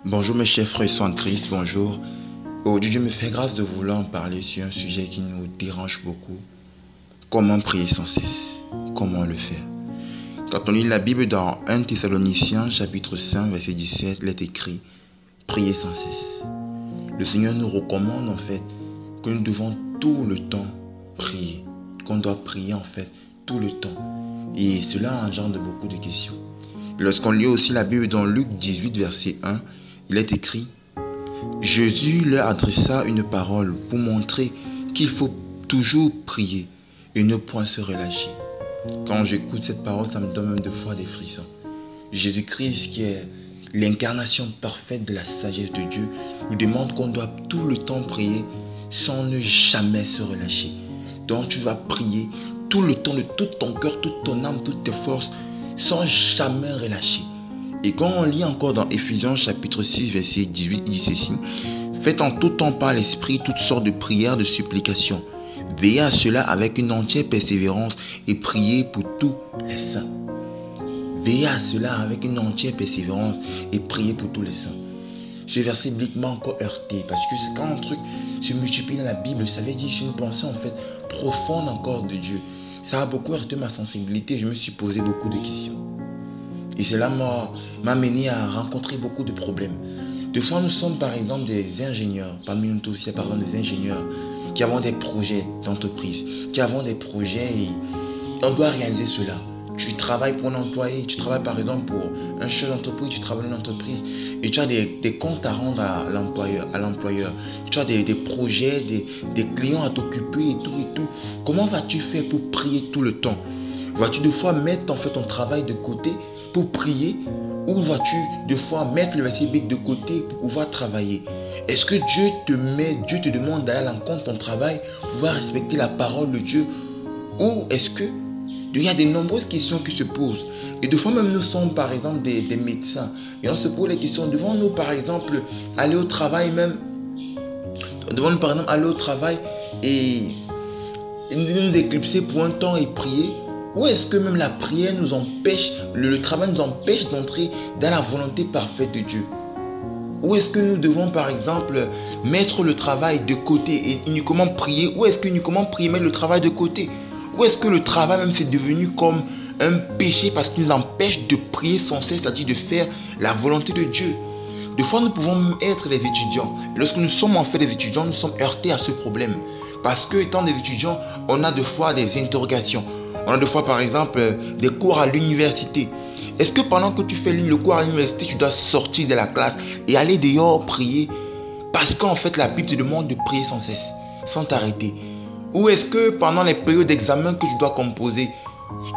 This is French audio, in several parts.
Bonjour mes chers frères et sœurs en Christ, bonjour. Aujourd'hui, Dieu me fait grâce de vouloir en parler sur un sujet qui nous dérange beaucoup. Comment prier sans cesse? Comment le faire? Quand on lit la Bible dans 1 Thessaloniciens chapitre 5 verset 17, il est écrit « Priez sans cesse ». Le Seigneur nous recommande en fait que nous devons tout le temps prier. Qu'on doit prier en fait tout le temps. Et cela engendre beaucoup de questions. Lorsqu'on lit aussi la Bible dans Luc 18 verset 1, il est écrit « Jésus leur adressa une parole pour montrer qu'il faut toujours prier et ne point se relâcher. » Quand j'écoute cette parole, ça me donne même deux fois des frissons. Jésus-Christ, qui est l'incarnation parfaite de la sagesse de Dieu, nous demande qu'on doit tout le temps prier sans ne jamais se relâcher. Donc tu vas prier tout le temps de tout ton cœur, toute ton âme, toutes tes forces, sans jamais relâcher. Et quand on lit encore dans Éphésiens chapitre 6 verset 18, il dit ceci: faites en tout temps par l'esprit toutes sortes de prières, de supplications. Veillez à cela avec une entière persévérance et priez pour tous les saints. Veillez à cela avec une entière persévérance et priez pour tous les saints. Ce verset biblique m'a encore heurté parce que quand un truc se multiplie dans la Bible, ça veut dire que c'est une pensée en fait profonde encore de Dieu. Ça a beaucoup heurté ma sensibilité, je me suis posé beaucoup de questions. Et cela m'a mené à rencontrer beaucoup de problèmes. Des fois, nous sommes par exemple des ingénieurs, parmi nous tous, il y a par exemple des ingénieurs qui avons des projets d'entreprise, qui avons des projets et on doit réaliser cela. Tu travailles pour un employé, tu travailles par exemple pour un chef d'entreprise, tu travailles dans une entreprise et tu as des comptes à rendre à l'employeur. Tu as des projets, des clients à t'occuper et tout. Comment vas-tu faire pour prier tout le temps? Vas-tu des fois mettre en fait ton travail de côté pour prier, ou vas-tu des fois mettre le verset biblique de côté pour pouvoir travailler? Est-ce que Dieu te demande d'aller à l'encontre de ton travail pour pouvoir respecter la parole de Dieu? Ou est-ce que il y a de nombreuses questions qui se posent? Et des fois même nous sommes par exemple des médecins et on se pose les questions, devons-nous par exemple aller au travail même? Devons-nous par exemple aller au travail et nous éclipser pour un temps et prier? Ou est-ce que même la prière nous empêche, le travail nous empêche d'entrer dans la volonté parfaite de Dieu? Ou est-ce que nous devons par exemple mettre le travail de côté et uniquement prier? Ou est-ce que uniquement prier, mettre le travail de côté? Ou est-ce que le travail même c'est devenu comme un péché parce qu'il nous empêche de prier sans cesse, c'est-à-dire de faire la volonté de Dieu? Des fois, nous pouvons même être des étudiants. Lorsque nous sommes en fait des étudiants, nous sommes heurtés à ce problème. Parce que, étant des étudiants, on a des fois des interrogations. On a des fois, par exemple, des cours à l'université. Est-ce que pendant que tu fais le cours à l'université, tu dois sortir de la classe et aller dehors prier? Parce qu'en fait, la Bible te demande de prier sans cesse, sans t'arrêter. Ou est-ce que pendant les périodes d'examen que tu dois composer,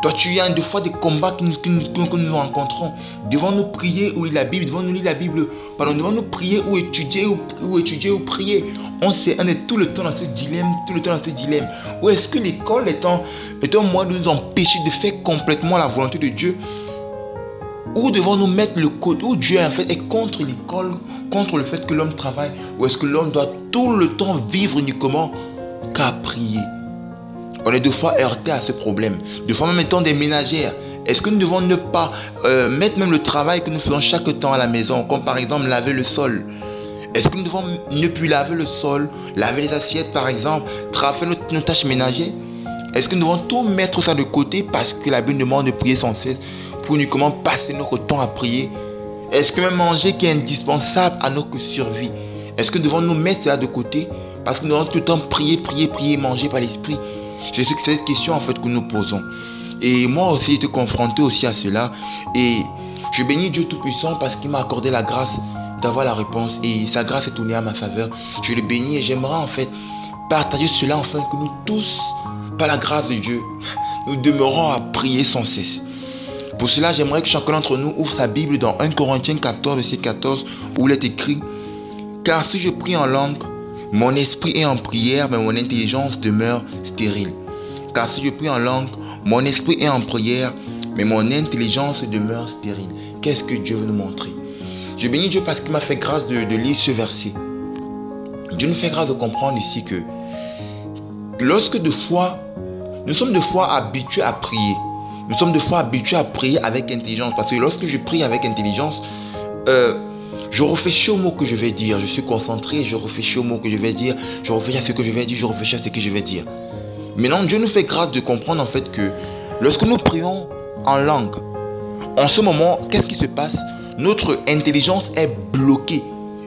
toi, tu as des fois des combats que nous rencontrons. Devons-nous prier ou lire la Bible? Devons-nous lire la Bible? Pardon, devons-nous prier ou étudier ou prier? On est tout le temps dans ce dilemme, Ou est-ce que l'école est un moyen de nous empêcher de faire complètement la volonté de Dieu? Ou devons-nous mettre le code où Dieu en fait est contre l'école, contre le fait que l'homme travaille? Ou est-ce que l'homme doit tout le temps vivre uniquement qu'à prier? On est deux fois heurté à ce problème. Deux fois même étant des ménagères. Est-ce que nous devons ne pas mettre même le travail que nous faisons chaque temps à la maison, comme par exemple laver le sol? Est-ce que nous devons ne plus laver le sol, laver les assiettes par exemple, travailler nos tâches ménagères? Est-ce que nous devons tout mettre ça de côté parce que la Bible demande de prier sans cesse pour uniquement passer notre temps à prier? Est-ce que même manger qui est indispensable à notre survie, est-ce que nous devons nous mettre cela de côté parce que nous devons tout le temps prier, manger par l'esprit? C'est cette question en fait que nous posons. Et moi aussi j'ai été confronté aussi à cela. Et je bénis Dieu Tout-Puissant parce qu'il m'a accordé la grâce d'avoir la réponse. Et sa grâce est tournée à ma faveur. Je le bénis et j'aimerais en fait partager cela afin que nous tous, par la grâce de Dieu, nous demeurons à prier sans cesse. Pour cela, j'aimerais que chacun d'entre nous ouvre sa Bible dans 1 Corinthiens 14, verset 14, où il est écrit: car si je prie en langue, mon esprit est en prière, mais mon intelligence demeure stérile. Car si je prie en langue, mon esprit est en prière, mais mon intelligence demeure stérile. Qu'est-ce que Dieu veut nous montrer? Je bénis Dieu parce qu'il m'a fait grâce de lire ce verset. Dieu nous fait grâce de comprendre ici que lorsque nous sommes des fois habitués à prier. Nous sommes des fois habitués à prier avec intelligence. Parce que lorsque je prie avec intelligence, Je réfléchis aux mots que je vais dire. Je suis concentré, je réfléchis aux mots que je vais dire. Je réfléchis à ce que je vais dire, je réfléchis à ce que je vais dire. Maintenant, Dieu nous fait grâce de comprendre en fait que lorsque nous prions en langue, en ce moment, qu'est-ce qui se passe? Notre intelligence est bloquée.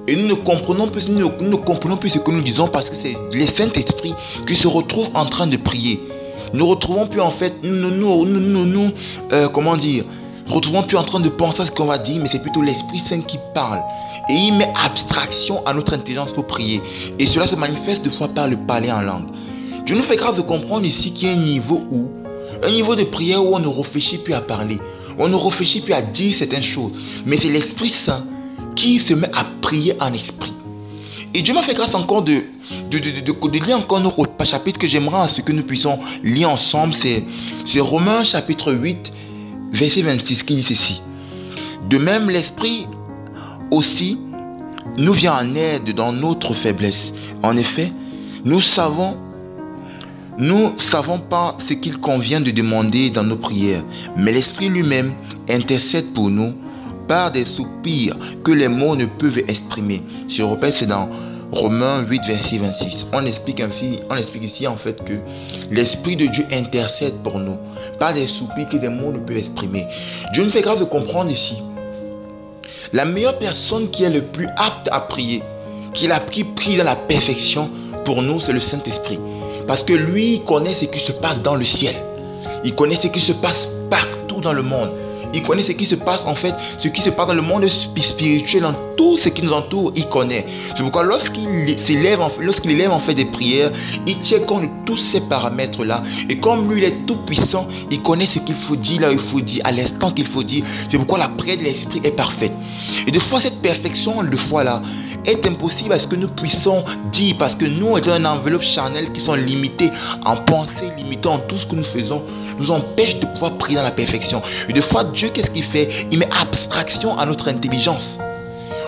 Et nous ne comprenons plus, nous ne comprenons plus ce que nous disons parce que c'est le Saint-Esprit qui se retrouve en train de prier. Nous ne retrouvons plus en fait, comment dire, retrouvons plus en train de penser à ce qu'on va dire, mais c'est plutôt l'Esprit Saint qui parle. Et il met abstraction à notre intelligence pour prier. Et cela se manifeste de fois par le parler en langue. Dieu nous fait grâce de comprendre ici qu'il y a un niveau de prière où on ne réfléchit plus à parler. On ne réfléchit plus à dire certaines choses. Mais c'est l'Esprit Saint qui se met à prier en esprit. Et Dieu m'a fait grâce encore de lire encore nos chapitres que j'aimerais à ce que nous puissions lire ensemble. C'est Romains chapitre 8, verset 26 qui dit ceci. De même, l'Esprit aussi nous vient en aide dans notre faiblesse. En effet, nous savons pas ce qu'il convient de demander dans nos prières, mais l'Esprit lui-même intercède pour nous par des soupirs que les mots ne peuvent exprimer. Je répète, c'est dans Romains 8, verset 26. On explique ici en fait que l'Esprit de Dieu intercède pour nous par des soupirs que des mots ne peuvent exprimer. Dieu nous fait grâce de comprendre ici. La meilleure personne qui est le plus apte à prier, qui prie dans la perfection pour nous, c'est le Saint-Esprit. Parce que lui, il connaît ce qui se passe dans le ciel. Il connaît ce qui se passe partout dans le monde. Il connaît ce qui se passe en fait, ce qui se passe dans le monde spirituel, dans tout ce qui nous entoure, il connaît. C'est pourquoi lorsqu'il élève en fait des prières, il tient compte de tous ces paramètres-là. Et comme lui, il est tout puissant, il connaît ce qu'il faut dire, là où il faut dire, à l'instant qu'il faut dire. C'est pourquoi la prière de l'Esprit est parfaite. Et de fois, cette perfection, de fois-là, est impossible à ce que nous puissions dire, parce que nous, étant une enveloppe charnelle qui sont limitées en pensée, limitées en tout ce que nous faisons, nous empêche de pouvoir prier dans la perfection. Et de fois, Dieu, qu'est-ce qu'il fait? Il met abstraction à notre intelligence,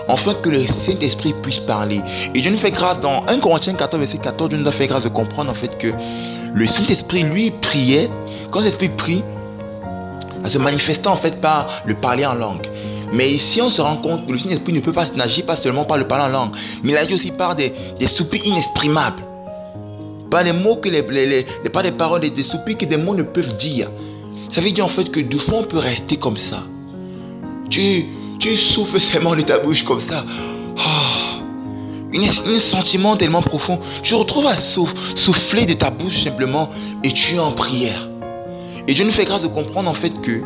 afin que le Saint-Esprit puisse parler. Et Dieu nous fait grâce, dans 1 Corinthiens 14, verset 14, Dieu nous a fait grâce de comprendre en fait que le Saint-Esprit, lui, priait. Quand l'Esprit prie, ça se manifestait en fait par le parler en langue. Mais ici, on se rend compte que le Saint-Esprit ne peut pas n'agir pas seulement par le parler en langue, mais il agit aussi par des soupirs inexprimables. Pas des mots pas des paroles, des soupirs que des mots ne peuvent dire. Ça veut dire en fait que deux fois on peut rester comme ça. Tu souffles seulement de ta bouche comme ça. Un sentiment tellement profond. Tu retrouves à souffler de ta bouche simplement et tu es en prière. Et Dieu nous fait grâce de comprendre en fait que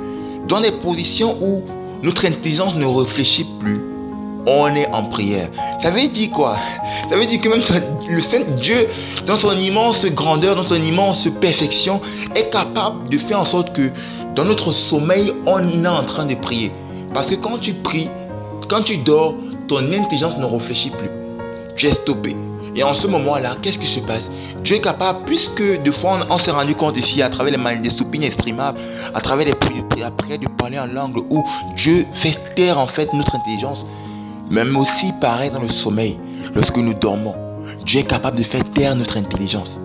dans des positions où notre intelligence ne réfléchit plus, on est en prière. Ça veut dire quoi? Ça veut dire que même le Saint-Dieu, dans son immense grandeur, dans son immense perfection, est capable de faire en sorte que dans notre sommeil, on est en train de prier. Parce que quand tu pries, quand tu dors, ton intelligence ne réfléchit plus. Tu es stoppé. Et en ce moment-là, qu'est-ce qui se passe? Dieu est capable, puisque de fois on s'est rendu compte ici, à travers des soupirs inexprimables, à travers les prières de parler en langue, où Dieu fait taire en fait notre intelligence. Même aussi pareil dans le sommeil, lorsque nous dormons, Dieu est capable de faire taire notre intelligence.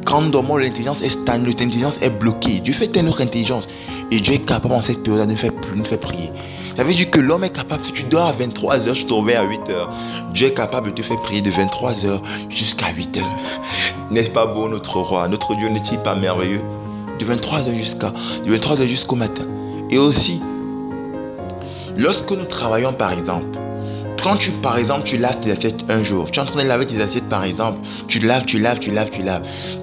Quand nous dormons, l'intelligence est stagne, notre intelligence est bloquée. Dieu fait taire notre intelligence. Et Dieu est capable en cette période de nous faire prier. Ça veut dire que l'homme est capable, si tu dors à 23h, tu te réveilles à 8h. Dieu est capable de te faire prier de 23h jusqu'à 8h. N'est-ce pas beau notre roi? Notre Dieu n'est-il pas merveilleux? De 23h jusqu'au matin. Et aussi, lorsque nous travaillons par exemple, quand tu laves tes assiettes un jour, tu es en train de laver tes assiettes par exemple, tu laves,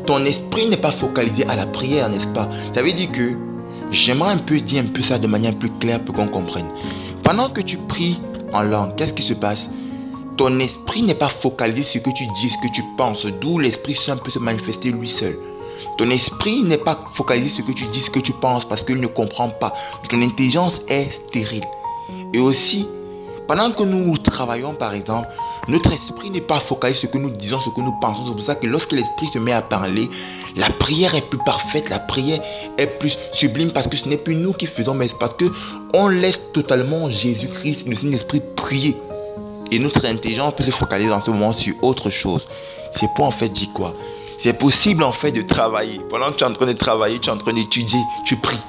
ton esprit n'est pas focalisé à la prière, n'est-ce pas? Ça veut dire que, j'aimerais dire un peu ça de manière plus claire pour qu'on comprenne. Pendant que tu pries en langue, qu'est-ce qui se passe? Ton esprit n'est pas focalisé sur ce que tu dis, ce que tu penses, d'où l'Esprit Saint peut se manifester lui seul. Ton esprit n'est pas focalisé sur ce que tu dis, ce que tu penses, parce qu'il ne comprend pas. Ton intelligence est stérile. Et aussi, pendant que nous travaillons par exemple, notre esprit n'est pas focalisé sur ce que nous disons, ce que nous pensons. C'est pour ça que lorsque l'esprit se met à parler, la prière est plus parfaite, la prière est plus sublime, parce que ce n'est plus nous qui faisons, mais c'est parce qu'on laisse totalement Jésus-Christ, le Saint-Esprit, prier. Et notre intelligence peut se focaliser en ce moment sur autre chose. C'est pour en fait dire quoi? C'est possible en fait de travailler. Pendant que tu es en train de travailler, tu es en train d'étudier, tu pries.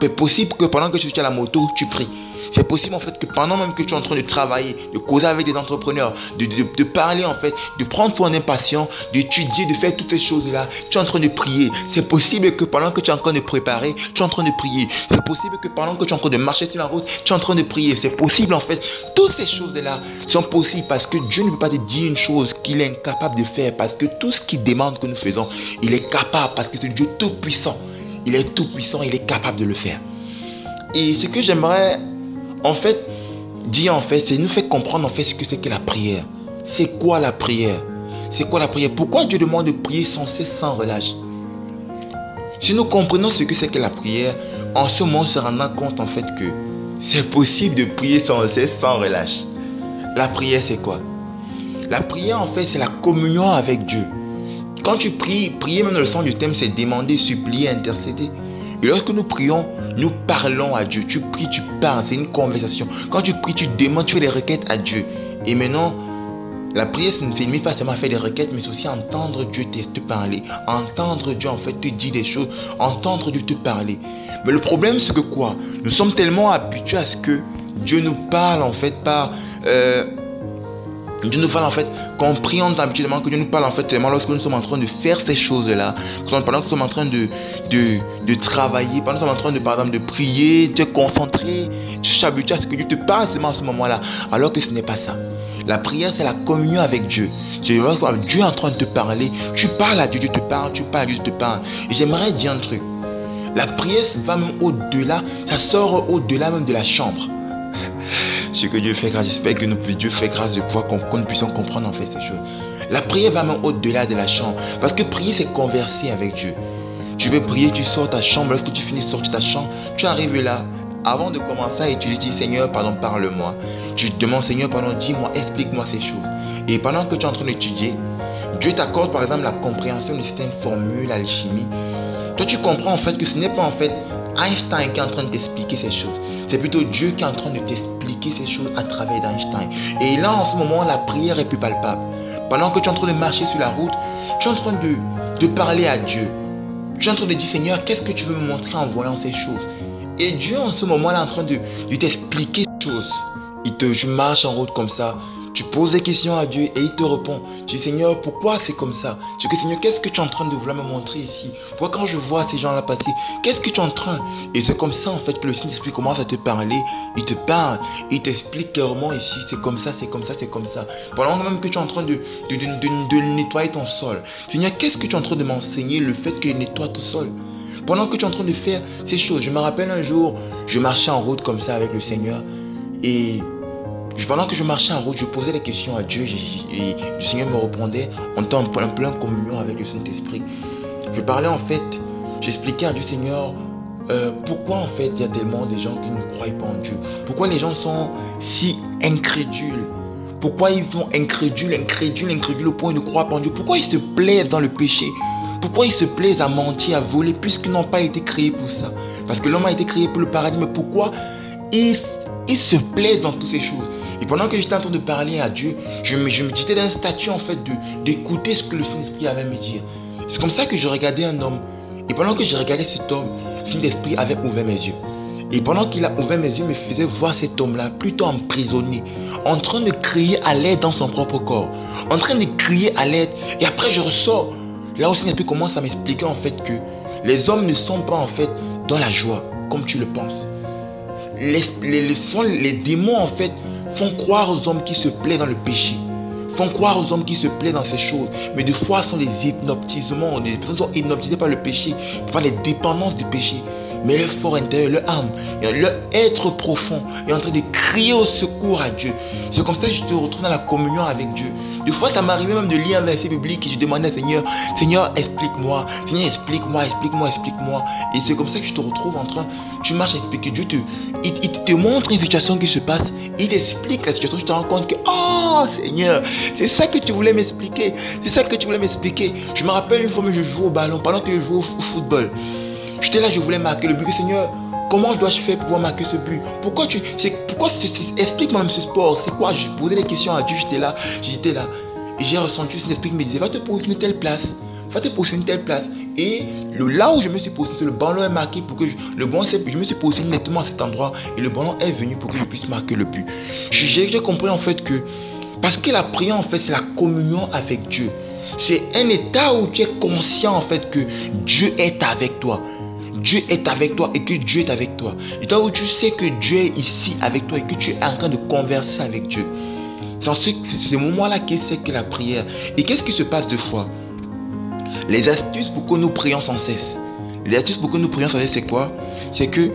C'est possible que pendant que tu es à la moto, tu pries. C'est possible en fait que pendant même que tu es en train de travailler, de causer avec des entrepreneurs, de parler en fait, de prendre ton impatience, d'étudier, de faire toutes ces choses-là, tu es en train de prier. C'est possible que pendant que tu es en train de préparer, tu es en train de prier. C'est possible que pendant que tu es en train de marcher sur la route, tu es en train de prier. C'est possible en fait. Toutes ces choses-là sont possibles parce que Dieu ne peut pas te dire une chose qu'il est incapable de faire, parce que tout ce qu'il demande que nous faisons, il est capable, parce que c'est Dieu tout puissant. Il est tout puissant, il est capable de le faire. Et ce que j'aimerais en fait dire en fait, c'est nous faire comprendre en fait ce que c'est que la prière. C'est quoi la prière? C'est quoi la prière? Pourquoi Dieu demande de prier sans cesse, sans relâche? Si nous comprenons ce que c'est que la prière, en ce moment on se rendra compte en fait que c'est possible de prier sans cesse, sans relâche. La prière c'est quoi? La prière en fait c'est la communion avec Dieu. Quand tu pries, prier même dans le sens du thème, c'est demander, supplier, intercéder. Et lorsque nous prions, nous parlons à Dieu. Tu pries, tu parles, c'est une conversation. Quand tu pries, tu demandes, tu fais des requêtes à Dieu. Et maintenant, la prière, ce n'est pas seulement faire des requêtes, mais c'est aussi entendre Dieu te parler. Entendre Dieu en fait te dire des choses. Entendre Dieu te parler. Mais le problème, c'est que quoi? Nous sommes tellement habitués à ce que Dieu nous parle en fait par... Dieu nous parle en fait, comprenons habituellement que Dieu nous parle en fait tellement lorsque nous sommes en train de faire ces choses-là, pendant que nous sommes en train de travailler, pendant que nous sommes en train de, par exemple, de prier, de te concentrer, tu t'habitues à ce que Dieu te parle seulement à ce moment-là, alors que ce n'est pas ça. La prière, c'est la communion avec Dieu. C'est lorsque Dieu est en train de te parler, tu parles à Dieu, Dieu te parle, tu parles à Dieu, Dieu te parle. Et j'aimerais dire un truc. La prière va même au-delà, ça sort au-delà même de la chambre. Ce que Dieu fait grâce, j'espère que Dieu fait grâce de pouvoir que nous puissions comprendre en fait ces choses. La prière va même au-delà de la chambre. Parce que prier, c'est converser avec Dieu. Tu veux prier, tu sors ta chambre. Lorsque tu finis de sortir ta chambre, tu arrives là. Avant de commencer à étudier, tu dis Seigneur, pardon, parle-moi. Tu te demandes Seigneur, pardon, dis-moi, explique-moi ces choses. Et pendant que tu es en train d'étudier, Dieu t'accorde par exemple la compréhension de certaines formules, l'alchimie. Toi, tu comprends en fait que ce n'est pas en fait Einstein qui est en train de t'expliquer ces choses. C'est plutôt Dieu qui est en train de t'expliquer ces choses à travers d'Einstein. Et là, en ce moment, la prière est plus palpable. Pendant que tu es en train de marcher sur la route, tu es en train de parler à Dieu. Tu es en train de dire, Seigneur, qu'est-ce que tu veux me montrer en voyant ces choses? Et Dieu, en ce moment-là, est en train de t'expliquer ces choses. Tu marches en route comme ça. Tu poses des questions à Dieu et il te répond. Tu dis Seigneur, pourquoi c'est comme ça? Tu dis Seigneur, qu'est-ce que tu es en train de vouloir me montrer ici? Pourquoi quand je vois ces gens-là passer, qu'est-ce que tu es en train? Et c'est comme ça en fait que le Saint-Esprit commence à te parler. Il te parle, il t'explique clairement ici, c'est comme ça, c'est comme ça, c'est comme ça. Pendant même que tu es en train de nettoyer ton sol. Seigneur, qu'est-ce que tu es en train de m'enseigner? Le fait que je nettoie ton sol. Pendant que tu es en train de faire ces choses. Je me rappelle un jour, je marchais en route comme ça avec le Seigneur. Et pendant que je marchais en route, je posais des questions à Dieu et le Seigneur me répondait. On était en pleine communion avec le Saint-Esprit. Je parlais en fait, j'expliquais à Dieu, Seigneur, pourquoi en fait il y a tellement de gens qui ne croient pas en Dieu? Pourquoi les gens sont si incrédules? Pourquoi ils sont incrédules au point de ne croire pas en Dieu? Pourquoi ils se plaisent dans le péché? Pourquoi ils se plaisent à mentir, à voler, puisqu'ils n'ont pas été créés pour ça? Parce que l'homme a été créé pour le paradis, mais pourquoi ils se plaisent dans toutes ces choses? Et pendant que j'étais en train de parler à Dieu, je me disais d'un statut en fait d'écouter ce que le Saint-Esprit avait à me dire. C'est comme ça que je regardais un homme. Et pendant que je regardais cet homme, le Saint-Esprit avait ouvert mes yeux. Et pendant qu'il a ouvert mes yeux, il me faisait voir cet homme-là plutôt emprisonné, en train de crier à l'aide dans son propre corps, en train de crier à l'aide. Et après je ressors. Là où le Saint-Esprit commence à m'expliquer en fait que les hommes ne sont pas en fait dans la joie comme tu le penses. Les démons en fait font croire aux hommes qui se plaisent dans le péché, font croire aux hommes qui se plaisent dans ces choses, mais des fois ce sont des hypnotisements, des personnes sont hypnotisées par le péché, par les dépendances du péché. Mais leur fort intérieur, leur âme, leur être profond est en train de crier au secours à Dieu. C'est comme ça que je te retrouve dans la communion avec Dieu. Des fois, ça m'arrivait même de lire un verset biblique et je demandais à Seigneur, Seigneur, explique-moi. Seigneur, explique-moi, explique-moi, explique-moi. Et c'est comme ça que je te retrouve en train, tu marches à expliquer. Dieu il te montre une situation qui se passe, il t'explique la situation, tu te rends compte que, oh Seigneur, c'est ça que tu voulais m'expliquer. C'est ça que tu voulais m'expliquer. Je me rappelle une fois, mais je jouais au ballon pendant que je jouais au football. J'étais là, je voulais marquer le but. Seigneur, comment je dois faire pour pouvoir marquer ce but? Explique-moi même ce sport. C'est quoi? Je posais des questions à Dieu. J'étais là. Et j'ai ressenti cet esprit qui me disait, va te poser une telle place. Va te poser une telle place. Et là où je me suis positionné, le ballon est marqué pour que je me suis positionné nettement à cet endroit et le ballon est venu pour que je puisse marquer le but. J'ai compris en fait que, parce que la prière en fait c'est la communion avec Dieu. C'est un état où tu es conscient en fait que Dieu est avec toi. Dieu est avec toi et que Dieu est avec toi. L'état où tu sais que Dieu est ici avec toi et que tu es en train de converser avec Dieu. C'est ce moment-là que c'est que la prière. Et qu'est-ce qui se passe deux fois? Les astuces pour que nous prions sans cesse. Les astuces pour que nous prions sans cesse, c'est quoi? C'est que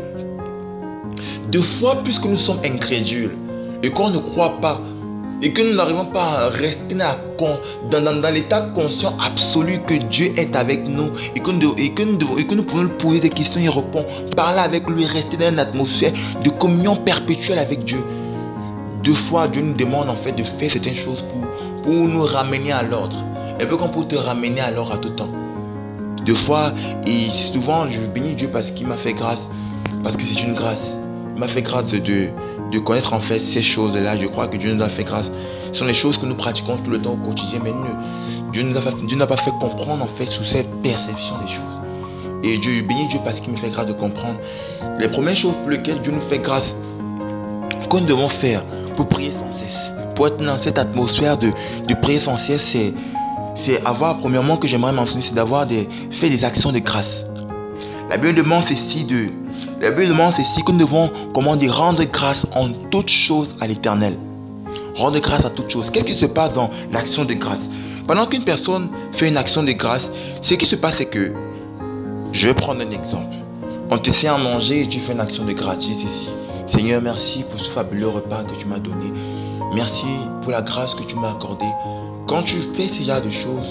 deux fois, puisque nous sommes incrédules et qu'on ne croit pas et que nous n'arrivons pas à rester dans l'état conscient absolu que Dieu est avec nous et que nous pouvons lui poser des questions et répondre, parler avec lui, rester dans une atmosphère de communion perpétuelle avec Dieu. Deux fois, Dieu nous demande en fait de faire certaines choses pour nous ramener à l'ordre. Un peu comme pour te ramener à l'ordre à tout temps. Deux fois, et souvent, je bénis Dieu parce qu'il m'a fait grâce. Parce que c'est une grâce. Il m'a fait grâce de connaître en fait ces choses-là. Je crois que Dieu nous a fait grâce. Ce sont les choses que nous pratiquons tout le temps au quotidien. Mais Dieu n'a pas fait comprendre en fait sous cette perception des choses. Et Dieu bénis Dieu parce qu'il me fait grâce de comprendre. Les premières choses pour lesquelles Dieu nous fait grâce, que nous devons faire pour prier sans cesse, pour être dans cette atmosphère de prier sans cesse, c'est avoir, premièrement, que j'aimerais mentionner, c'est d'avoir fait des actions de grâce. La Bible demande ceci que nous devons, rendre grâce en toutes choses à l'Éternel. Rendre grâce à toutes choses. Qu'est-ce qui se passe dans l'action de grâce? Pendant qu'une personne fait une action de grâce, ce qui se passe, c'est que, je vais prendre un exemple. On te sert à manger et tu fais une action de grâce. Tu dis ceci: Seigneur, merci pour ce fabuleux repas que tu m'as donné. Merci pour la grâce que tu m'as accordée. Quand tu fais ce genre de choses,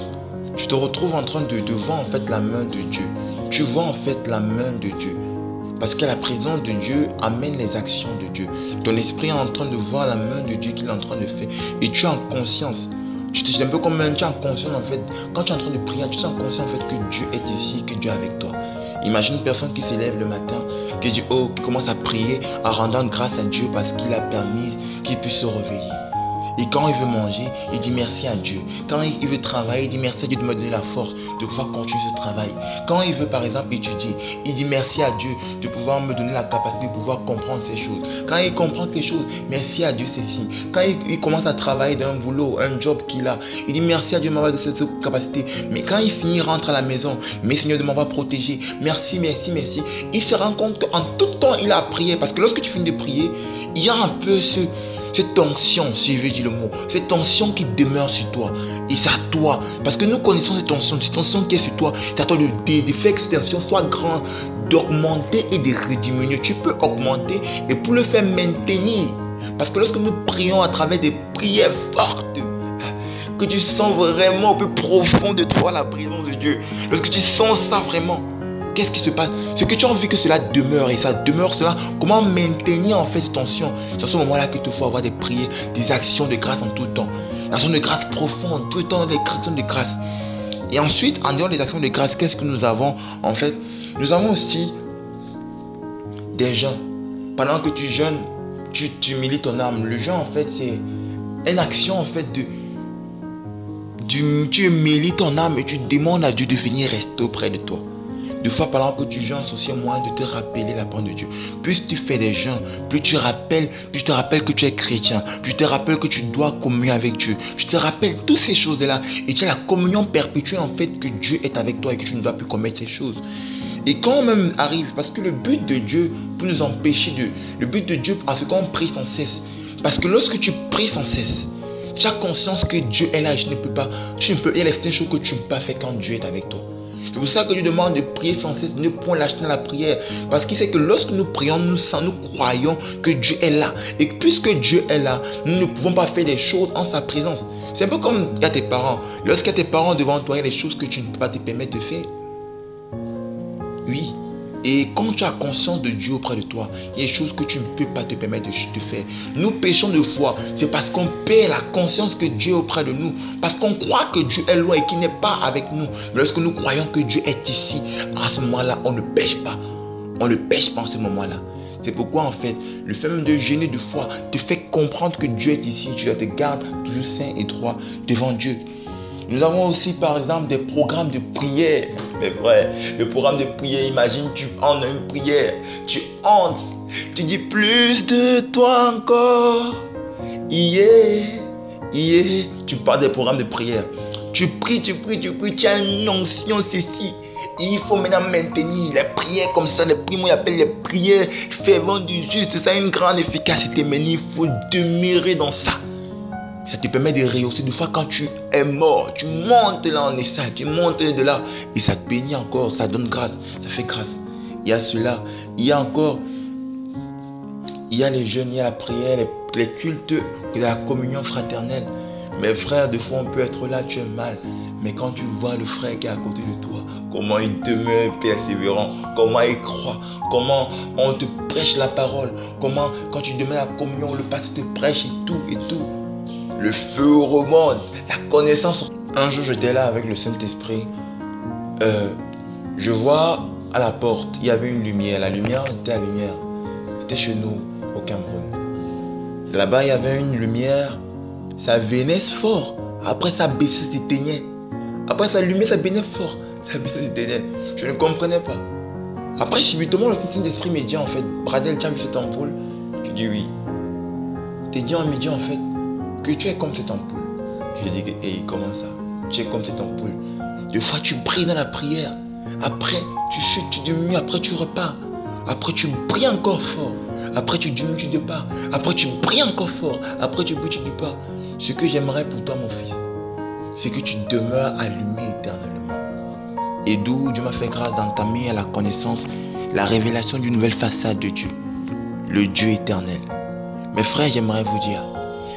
tu te retrouves en train de voir en fait la main de Dieu. Tu vois en fait la main de Dieu. Parce que la présence de Dieu amène les actions de Dieu. Ton esprit est en train de voir la main de Dieu qu'il est en train de faire. Et tu es en conscience. C'est un peu comme tu es en conscience en fait. Quand tu es en train de prier, tu es en conscience en fait que Dieu est ici, que Dieu est avec toi. Imagine une personne qui s'élève le matin, qui commence à prier, en rendant grâce à Dieu parce qu'il a permis qu'il puisse se réveiller. Et quand il veut manger, il dit merci à Dieu. Quand il veut travailler, il dit merci à Dieu de me donner la force de pouvoir continuer ce travail. Quand il veut par exemple étudier, il dit merci à Dieu de pouvoir me donner la capacité de pouvoir comprendre ces choses. Quand il comprend quelque chose, merci à Dieu ceci. Quand il commence à travailler dans un boulot, un job qu'il a, il dit merci à Dieu de m'avoir donné cette capacité. Mais quand il finit, il rentre à la maison, mais Seigneur de m'avoir protégé. Merci, merci, merci. Il se rend compte qu'en tout temps, il a prié. Parce que lorsque tu finis de prier, il y a un peu cette tension, si je veux dire le mot, cette tension qui demeure sur toi. Et c'est à toi. Parce que nous connaissons cette tension qui est sur toi. C'est à toi de faire que cette tension soit grande, d'augmenter et de rediminuer. Tu peux augmenter et pour le faire maintenir. Parce que lorsque nous prions à travers des prières fortes, que tu sens vraiment au plus profond de toi la présence de Dieu. Lorsque tu sens ça vraiment, qu'est-ce qui se passe? C'est que tu as envie que cela demeure. Et ça demeure cela. Comment maintenir en fait cette tension? C'est à ce moment-là qu'il te faut avoir des prières, des actions de grâce en tout temps. Des actions de grâce profondes, tout le temps des actions de grâce. Et ensuite, en dehors des actions de grâce, qu'est-ce que nous avons? En fait, nous avons aussi des jeûnes. Pendant que tu jeûnes, tu humilies ton âme. Le jeûne, en fait, c'est une action en fait tu humilies ton âme et tu demandes à Dieu de venir rester auprès de toi. Deux fois pendant que tu jeûnes, c'est aussi un moyen de te rappeler la parole de Dieu. Plus tu fais des jeûnes, plus tu te rappelles que tu es chrétien, plus tu te rappelles que tu dois communier avec Dieu. Tu te rappelles toutes ces choses-là et tu as la communion perpétuelle en fait que Dieu est avec toi et que tu ne dois plus commettre ces choses. Et quand même arrive, parce que le but de Dieu pour nous empêcher le but de Dieu à ce qu'on prie sans cesse. Parce que lorsque tu pries sans cesse, tu as conscience que Dieu est là et il y a certaines choses que tu ne peux pas faire quand Dieu est avec toi. C'est pour ça que Dieu demande de prier sans cesse, ne point lâcher dans la prière. Parce qu'il sait que lorsque nous prions, nous croyons que Dieu est là. Et puisque Dieu est là, nous ne pouvons pas faire des choses en sa présence. C'est un peu comme il y a tes parents. Lorsqu'il y a tes parents devant toi, il y a des choses que tu ne peux pas te permettre de faire. Oui. Et quand tu as conscience de Dieu auprès de toi, il y a des choses que tu ne peux pas te permettre de faire. Nous péchons de foi. C'est parce qu'on perd la conscience que Dieu est auprès de nous. Parce qu'on croit que Dieu est loin et qu'il n'est pas avec nous. Mais lorsque nous croyons que Dieu est ici, à ce moment-là, on ne pêche pas. On ne pêche pas en ce moment-là. C'est pourquoi en fait, le fait même de jeûner de foi te fait comprendre que Dieu est ici. Tu te gardes toujours saint et droit devant Dieu. Nous avons aussi par exemple des programmes de prière Mais frère, le programme de prière, imagine, tu entres dans une prière, tu entres, tu dis plus de toi encore. Tu parles des programmes de prière. Tu pries, tu as une onction, ceci. Il faut maintenant maintenir les prières comme ça, les prières, moi j'appelle les prières ferventes du juste, ça a une grande efficacité, mais il faut demeurer dans ça. Ça te permet de rehausser. Des fois quand tu es mort, tu montes là en essai, tu montes de là, et ça te bénit encore, ça donne grâce, ça fait grâce. Il y a cela, il y a encore, il y a les jeûnes, il y a la prière, les cultes de la communion fraternelle. Mes frères, des fois on peut être là, tu es mal, mais quand tu vois le frère qui est à côté de toi, comment il demeure persévérant, comment il croit, comment on te prêche la parole, comment quand tu demeures à la communion, le pasteur te prêche et tout. Le feu remonte, la connaissance. Un jour j'étais là avec le Saint-Esprit, je vois à la porte, il y avait une lumière, la lumière était la lumière, c'était chez nous au Cameroun. Là-bas il y avait une lumière, ça venait fort, après ça baissait, ça s'éteignait. Après ça allumait, ça venait fort, ça baissait, ça s'éteignait. Je ne comprenais pas. Après subitement le Saint-Esprit me dit en fait, Bradel, tu as vu cette ampoule? Je dis oui. T'es dit en midi en fait que tu es comme cette ampoule. Je dis hey, comment ça? Tu es comme cette ampoule. Des fois tu pries dans la prière, après tu chutes, tu diminues, après tu repars. Après tu pries encore fort, après tu diminues, tu départ. Après tu pries encore fort, après tu pries, tu départ. Ce que j'aimerais pour toi mon fils, c'est que tu demeures allumé éternellement. Et d'où Dieu m'a fait grâce d'entamer à la connaissance, la révélation d'une nouvelle façade de Dieu, le Dieu éternel. Mes frères, j'aimerais vous dire,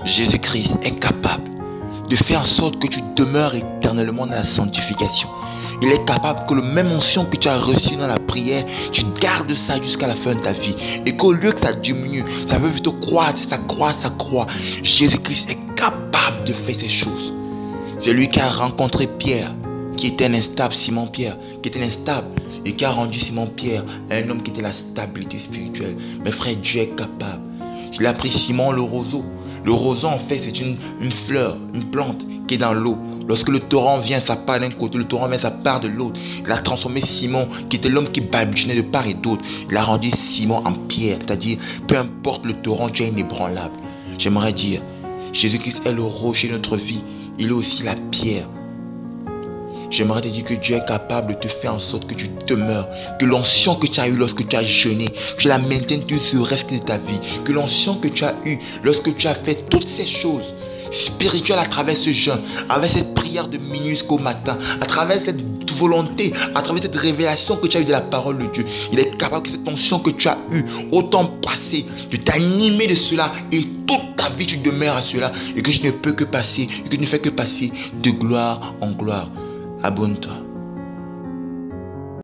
Jésus-Christ est capable de faire en sorte que tu demeures éternellement dans la sanctification. Il est capable que le même onction que tu as reçu dans la prière, tu gardes ça jusqu'à la fin de ta vie. Et qu'au lieu que ça diminue, ça veut plutôt croître, ça croît. Jésus-Christ est capable de faire ces choses. C'est lui qui a rencontré Pierre, qui était un instable, Simon-Pierre, qui était instable, et qui a rendu Simon-Pierre un homme qui était la stabilité spirituelle. Mes frères, Dieu est capable. Il a pris Simon le roseau. Le roseau, en fait, c'est une fleur, une plante qui est dans l'eau. Lorsque le torrent vient, ça part d'un côté, le torrent vient, ça part de l'autre. Il a transformé Simon, qui était l'homme qui balbutiait de part et d'autre. Il a rendu Simon en pierre, c'est-à-dire, peu importe le torrent, tu es inébranlable. J'aimerais dire, Jésus-Christ est le rocher de notre vie. Il est aussi la pierre. J'aimerais te dire que Dieu est capable de te faire en sorte que tu demeures, que l'onction que tu as eue lorsque tu as jeûné, tu la maintiennes sur le reste de ta vie, que l'onction que tu as eue lorsque tu as fait toutes ces choses spirituelles à travers ce jeûne, avec cette prière de minuit jusqu'au matin, à travers cette volonté, à travers cette révélation que tu as eue de la parole de Dieu, il est capable que cette onction que tu as eue au temps passé, de t'animer de cela et toute ta vie tu demeures à cela et que je ne peux que passer, et que tu ne fais que passer de gloire en gloire. Abonne-toi.